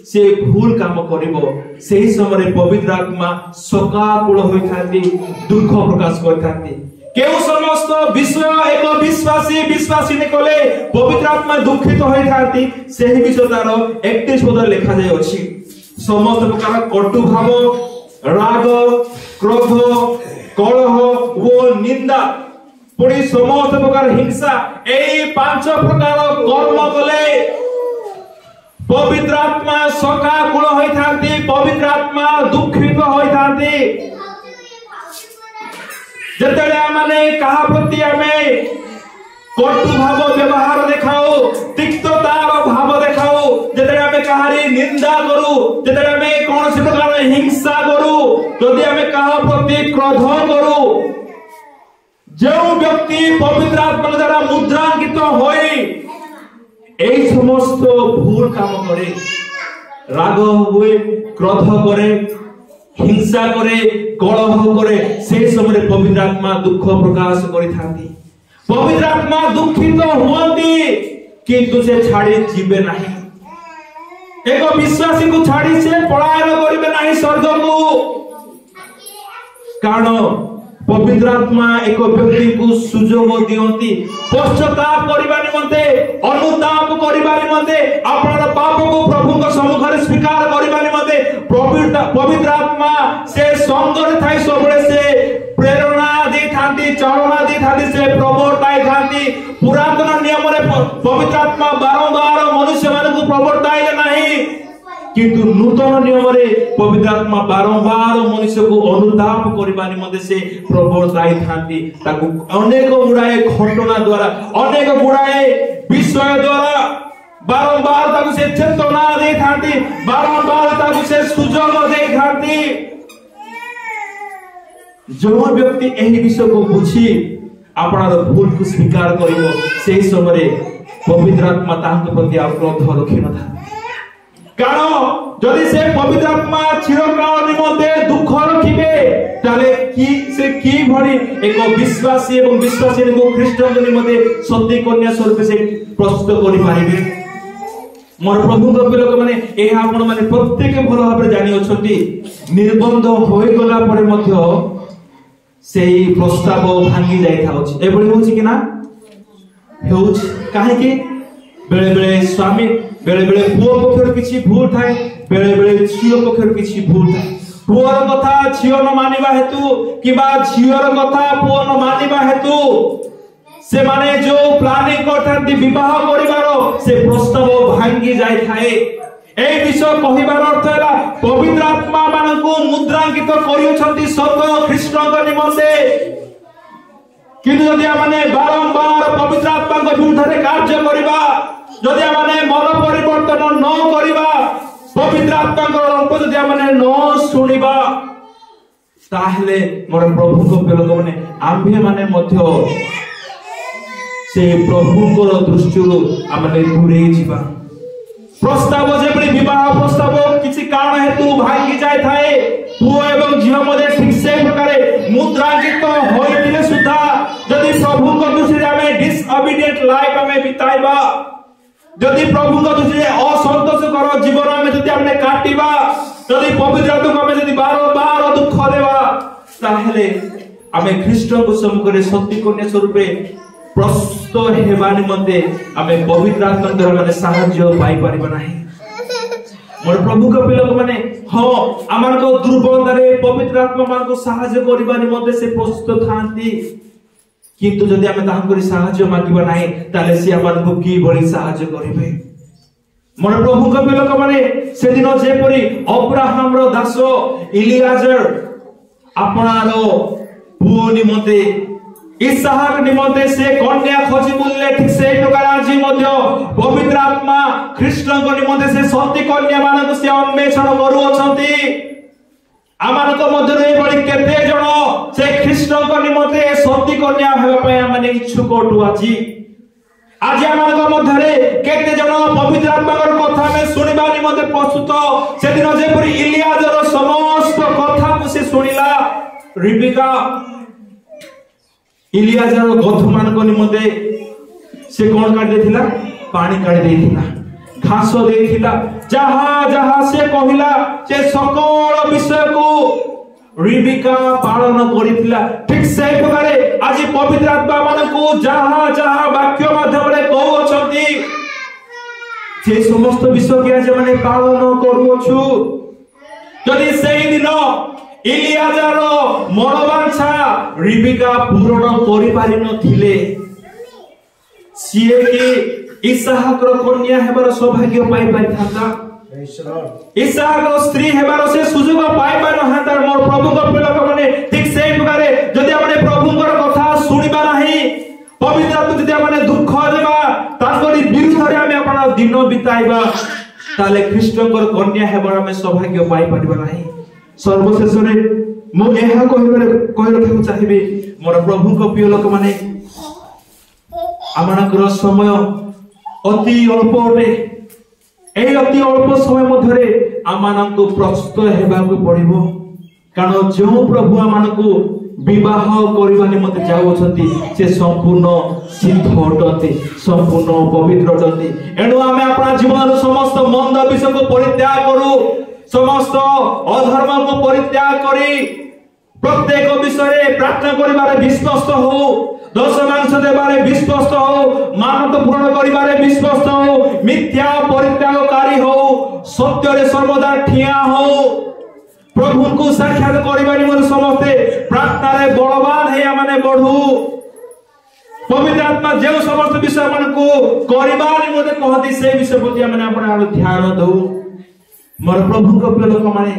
से भूल काम करिवो सेही समय पवित्र आत्मा सकाकुल होई थांती दुख प्रकाश कर थांती केउ समस्त विषय एक विश्वासी विश्वासी ने कले पवित्र आत्मा दुखित होई थांती सेही विषय तार 31 पद लिखा जाय अछि समस्त प्रकार कटु भाव राग क्रोध कलह ओ निंदा पुणी समस्त प्रकार हिंसा एई 5 प्रकार कर्म कले पवित्र आत्मा सकाकुल होई थांती पवित्र आत्मा दुखित होई थांती जतले माने कहा प्रति हमें कटु भाव व्यवहार देखाओ तिक्ततार भाव देखाओ जतले हमें कहारी निंदा करू जतले हमें कौन सी प्रकार हिंसा करू यदि हमें कहा प्रति क्रोध करू जो व्यक्ति पवित्र आत्मा द्वारा मुद्रांकित होई এই সমস্ত ভুল কাম করে রাগ हुए क्रोध करे हिंसा करे कलह करे সেই সময় পবিত্র আত্মা দুঃখ প্রকাশ করি থাকি পবিত্র আত্মা দুঃখিত हुअନ୍ତି কিন্তু সে ছাড়ি জিবে नाही एक विश्वासी को ছাড়ি সে পলায়ন করিবে नाही স্বর্গকু কারণ पवित्र आत्मा एक व्यक्ति को सुजोग दियंती पश्चाताप करिबा निमंते अनुताप करिबा निमंते आपन पाप को प्रभु को सम्मुख रे स्वीकार करिबा निमंते पवित्र आत्मा से संग रे थाई सबले से प्रेरणा दे थांती चालना दे थांती से प्रवर्ताई थांती पुरातन नियम रे पवित्र आत्मा बारंबार मनुष्य मान को प्रवर्ताइले नाही किंतु नूतन नियम रे पवित्र आत्मा बारंबार मनुष्य को अनुताप करिबा निमंते से प्रवर्ताई थांती ताकू अनेक गुड़ाए घटना द्वारा अनेक गुड़ाए विषय द्वारा बारंबार ताकू से चेतना दे थांती बारंबार ताकू से सुजोग दे थांती जो व्यक्ति एही विषय को बुझी आपणार भूल को स्वीकार करिवो सेही समय पवित्र आत्मा तांके प्रति क्रोध रखि न था कारण जदि से पवित्र आत्मा चिरकाल निमंते दुख रखिबे ताले की भरी एक विश्वासी एवं विश्वासी को ख्रीष्ट निमंते सत्य कन्या स्वरूप से प्रस्तुत करि पारिबे मोर प्रभु लोक माने एहा आपण माने प्रत्येक भल भाबरे जानि अछंती निर्बंध होय गला परे मध्य सेही प्रस्ताव भांगी जाय थाउछ एबळी होछि कि ना होछ काहे कि बेले बेले स्वामी बेले बेले पुओ पक्षर किछि भूल थाए बेले बेले झियो पक्षर किछि भूल थाए पुओर कथा झियो न मानिबा हेतु किबा झियोर कथा पुओ न मानिबा हेतु से माने जो प्लानिंग करथांती विवाह परिवार से प्रस्ताव भांगी जाय थाए ए विषय कहिबार अर्थ हैला पवित्र आत्मा मानकु मुद्रांकित करियोछंती स्वर्ग कृष्णक निमंते किंतु जदि माने बारंबार पवित्र आत्मा को विरुद्धरे कार्य करिबा जदि माने मन परिवर्तन न करिबा पवित्र आत्मा को रंग जदि माने न सुनिबा ताहले मोर प्रभु को लोक माने आम्भे माने मध्य से प्रभु को दृष्टि आमने दूरे जीवा प्रस्ताव जेबड़ी विवाह प्रस्ताव किछि कारण हेतु भांगी जाय थाए पुओ एवं झियो मध्ये ठीक से प्रकारे मुद्रांकित होइतिले सुद्धा जदि प्रभु को दृष्टि आमे डिसओबीडिएंट लाइफ आमे बिताइबा जदि प्रभु को दृष्टि असंतोष कर जीवन आमे जदि आमे काटिबा जदि पवित्र आत्मा आमे जदि बार दुख देबा ताहले आमे ख्रीष्ट को सम्मुखरे सत्य कन्या स्वरूपे प्रस्तुत हेबा निमंते आमे पवित्र आत्मा द्वारा माने साहाय्य पाई परिबा नाही मोर प्रभु के लोक माने हो आमान को दुर्बलता रे पवित्र आत्मा मान को साहाय्य करिबा निमंते से प्रस्तुत थांती किंतु जदि आमे ताहां करी साहाय्य मागिबा नाही ताले से आमान को की बड़ी साहाय्य करिबे मोर प्रभु के लोक माने से दिन जे परी अब्राहम रो दास इलियाजर आपनारो पुओ निमंते इसहाक निमंते से कन्या खोजी बुलले ठीक से प्रकार आज मध्य पवित्र आत्मा कृष्ण को निमंते से सत्य कन्या मानक से अन्वेषण करू अछंती आमान को मध्य रे बड़ी केते जण से कृष्ण को निमंते सत्य कन्या हेबा पय माने इच्छुक अटु आछि आज आमान को मध्य रे केते जण पवित्र आत्मा कर कथा में सुनिबा निमंते प्रस्तुत से दिन जे परी इलियाजर समस्त कथा को से सुनिला रिबिका इलियाजर गधमान को निमंते से कोन काट देथिला पानी काट देथिला घास देथिला जहां जहां से कहिला से सकल विषय को रिबिका पालन करिथिला ठीक से प्रकारे आज पवित्र आत्मा मान को जहां जहां वाक्य माध्यम रे कहू अछंती जे समस्त विषय के आज माने पालन करू अछु जदि सेही दिन इलियाजर मनोवांछा रिबिका पूर्ण करि पारि नथिले सिए के इसहाक रो कन्या हेबार सौभाग्य पाई पारि थाता इसहाक रो स्त्री हेबार से सुযোগ पाई पारि नहाता मोर प्रभु को लोक माने ठीक से प्रकारे जदि हमने प्रभु को कथा सुनिबा नाही पवित्र आत्मा जदि हमने दुख देबा ताकरी विरुद्ध रे हम अपन दिन बिताइबा ताले कृष्ण को कन्या हेबार हम सौभाग्य पाई परिबा नाही सर्वशेष रे मु एहा कहि रखु चाहिबे मोर प्रभु को प्रिय लोक माने आमानकर समय अति अल्प अटे एही अति अल्प समय मध्यरे आमानक प्रस्तुत हेबाकू पड़िबो कारण जो प्रभु आमानकू विवाह करबा निमंते जाउ अछंती से संपूर्ण सिद्ध अटते संपूर्ण पवित्र अटते एणु आमे अपना जीवन समस्त मंद विषय को परित्याग करू समस्त अधर्म को परित्याग करी प्रत्येक विषय प्रार्थना करिबारे विश्वस्त हो दश मांस देबारे विश्वस्त हो मानव पूर्ण करिबारे विश्वस्त हो मिथ्या परित्यागकारी हो सत्य रे सर्वदा ठिया हो प्रभु को साक्षात करिबानी मन समस्ते प्रार्थना रे बलवान हे माने बढ़ू पवित्र आत्मा जे समस्त विषय मन को करिबानी मोते कहती से विषय प्रति माने आपण ध्यान दउ मोर प्रभु को लोक माने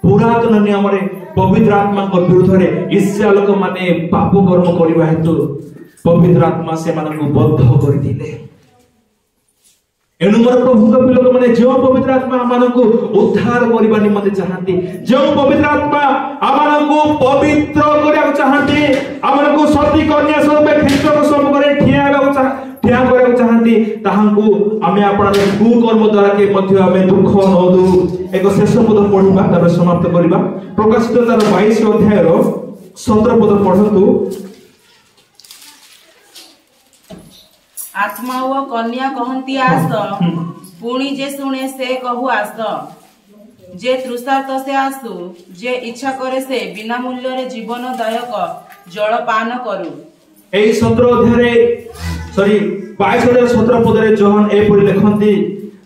पुरातन नियम रे पवित्र आत्मा को विरुद्ध रे ईर्ष्या लोक माने पाप कर्म करिबा हेतु पवित्र आत्मा से माने को बद्ध करि दिले एनु मोर प्रभु को लोक माने जो पवित्र आत्मा आमान को उद्धार करिबा निमते चाहନ୍ତି जो पवित्र आत्मा आमान को पवित्र करिया चाहନ୍ତି आमान को सती कन्या स्वरूप ख्रीष्ट को सम्मुख रे ठिया करबा चाहନ୍ତି ताहांकू आमे आपन कुकर्म द्वारा के मध्य आमे दुख न दउ एक शेष पद पढिबा तब समाप्त करिबा प्रकाशित तार 22 अध्याय रो 17 पद पढंतु आत्मा व कन्या कहंती आस पुणी जे शुणे से कहू आस, जे तृषार्थ से आसु, जे इच्छा करे से बिना मूल्य रे जीवनदायक जल पान करू। 17 अध्याय 22-17 पदरे जोहन एपरि लिखंती,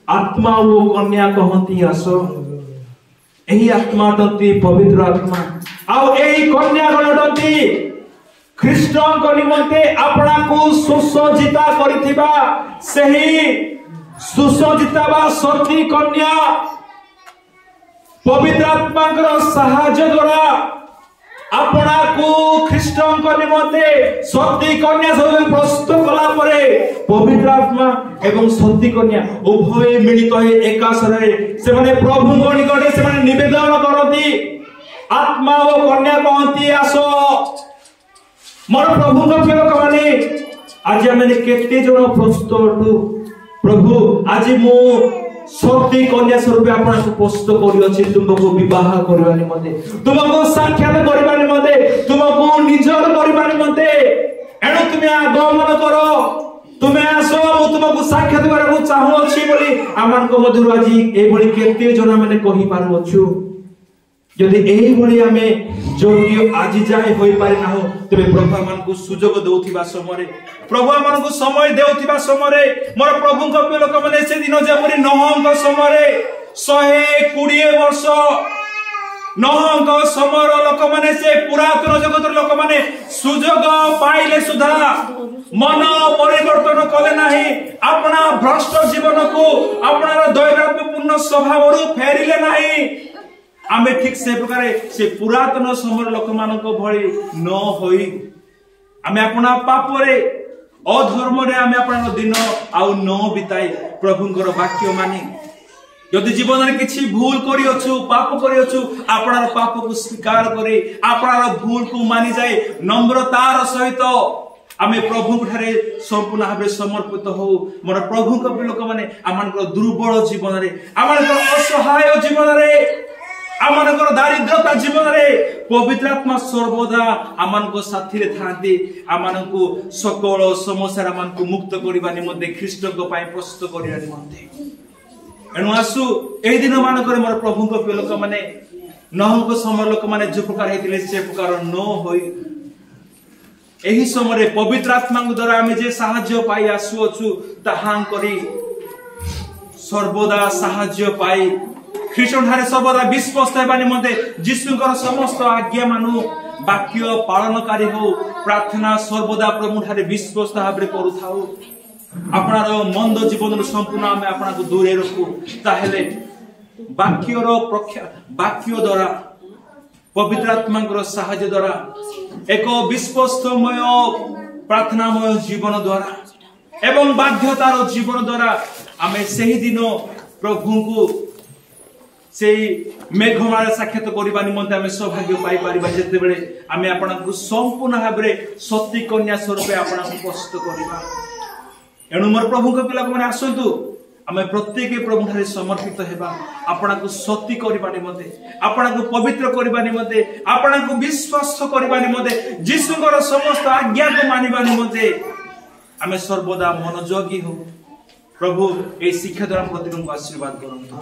आत्मा वो कन्या कहंती आस। एही आत्मा दंती पवित्र आत्मा आउ एही कन्या गणदंती ख्रीष्टन को निमंते अपना को सुसज्जिता करिथिबा सेही सुसज्जिता बा सती कन्या पवित्र आत्मा को सहायता द्वारा अपना को ख्रीष्टन को निमंते सती कन्या सब प्रस्तुत कला परे पवित्र आत्मा एवं सती कन्या उभय मिलित होई एकासरे से माने प्रभु को निकटे से माने निवेदन करती, आत्मा और कन्या कहती आसो। मोर प्रभु को लोक माने आज मैंने केते जण प्रस्तुत प्रभु आज मु सती कन्या स्वरूप आपन को प्रस्तुत करि अछि, तुमको विवाह करबा निमते, तुमको साक्षात करबा निमते, तुमको निजर करबा निमते एणु तुमे आगमन करो, तुमे आसो, मु तुमको साक्षात करबा चाहू अछि बोली आमान को मधुर आज ए बोली केते जण माने कहि पारु अछु। यदि एही भली आमे जोग्य आज जाय होई पारे ना हो, तबे प्रभु आमान को सुजोग देउथिबा समय, प्रभु आमान को समय देउथिबा समय, मोर प्रभु को लोक माने से दिन जेपरि नहंक समय 120 वर्ष नहंक समय लोक माने से पुरातन जगत लोक माने सुजोग पाइले सुधा मन परिवर्तन कले नाही, अपना भ्रष्ट जीवन को अपना दैरात्म्यपूर्ण स्वभाव रु फेरिले नाही। आमे ठीक से प्रकार से पुरातन समय लोक मान भली न होई आमे अपना पाप रे अधर्म रे आमे अपना दिन आउ न बिताई प्रभुंकर वाक्य मानी यदि जीवन में किसी भूल करी अछु पाप करी अछु अपना पाप को स्वीकार करे अपना भूल को मानी जाए नम्रतार सहित आमे प्रभु ठारे संपूर्ण भाव समर्पित हो। मोर प्रभु को लोक माने आमानकर दुर्बल जीवन रे आमानकर असहाय जीवन रे आमानकर दारिद्रता जीवन रे पवित्र आत्मा सर्वदा आमानको साथी रे थांती आमानको सकल समस्या आमानको मुक्त करिबा निमंते ख्रीष्ट को पाए प्रस्तुत करिबा निमंते एनु आसु एही दिन मानकर मोर प्रभु को लोक माने नहंक समय लोक माने जो प्रकार हेतिले से प्रकार न होई एही समय पवित्र आत्मा द्वारा आमे जे सहाय्य पाई आसु अछु ताहां करी सर्वदा सहाय्य पाई ख्रीष्ट ठारे सर्वदा विश्वस्त हेबा निमंते यीशुकर समस्त आज्ञा मानु वाक्य पालनकारी हो प्रार्थना सर्वदा प्रभु ठारे विश्वस्त भाबरे करूथाउ आपनार मंद जीवन संपूर्ण आमे आपना को दूरे रखू ताहेले वाक्य द्वारा पवित्र आत्माकर सहायता द्वारा एक विश्वस्तमय प्रार्थनामय जीवन द्वारा एवं बाध्यतार जीवन द्वारा आमे सही दिन प्रभु को से मेघमाला साक्षात करबा निमंते आमे सौभाग्य पाई परिबा जेते बेले आमे आपना को संपूर्ण भाबरे सती कन्या स्वरूप आपना को प्रस्तुत करबा एनु मोर प्रभु को पिला को माने आसंतु आमे प्रत्येक प्रभु ठारे समर्पित हेबा आपना को सती करबा निमंते आपना को पवित्र करबा निमंते आपना को विश्वास करबा निमंते यीशुकर समस्त आज्ञा को मानिबा निमंते आमे सर्वदा मनोयोगी हो। प्रभु ए शिक्षा द्वारा प्रतिदिन को आशीर्वाद करंतु।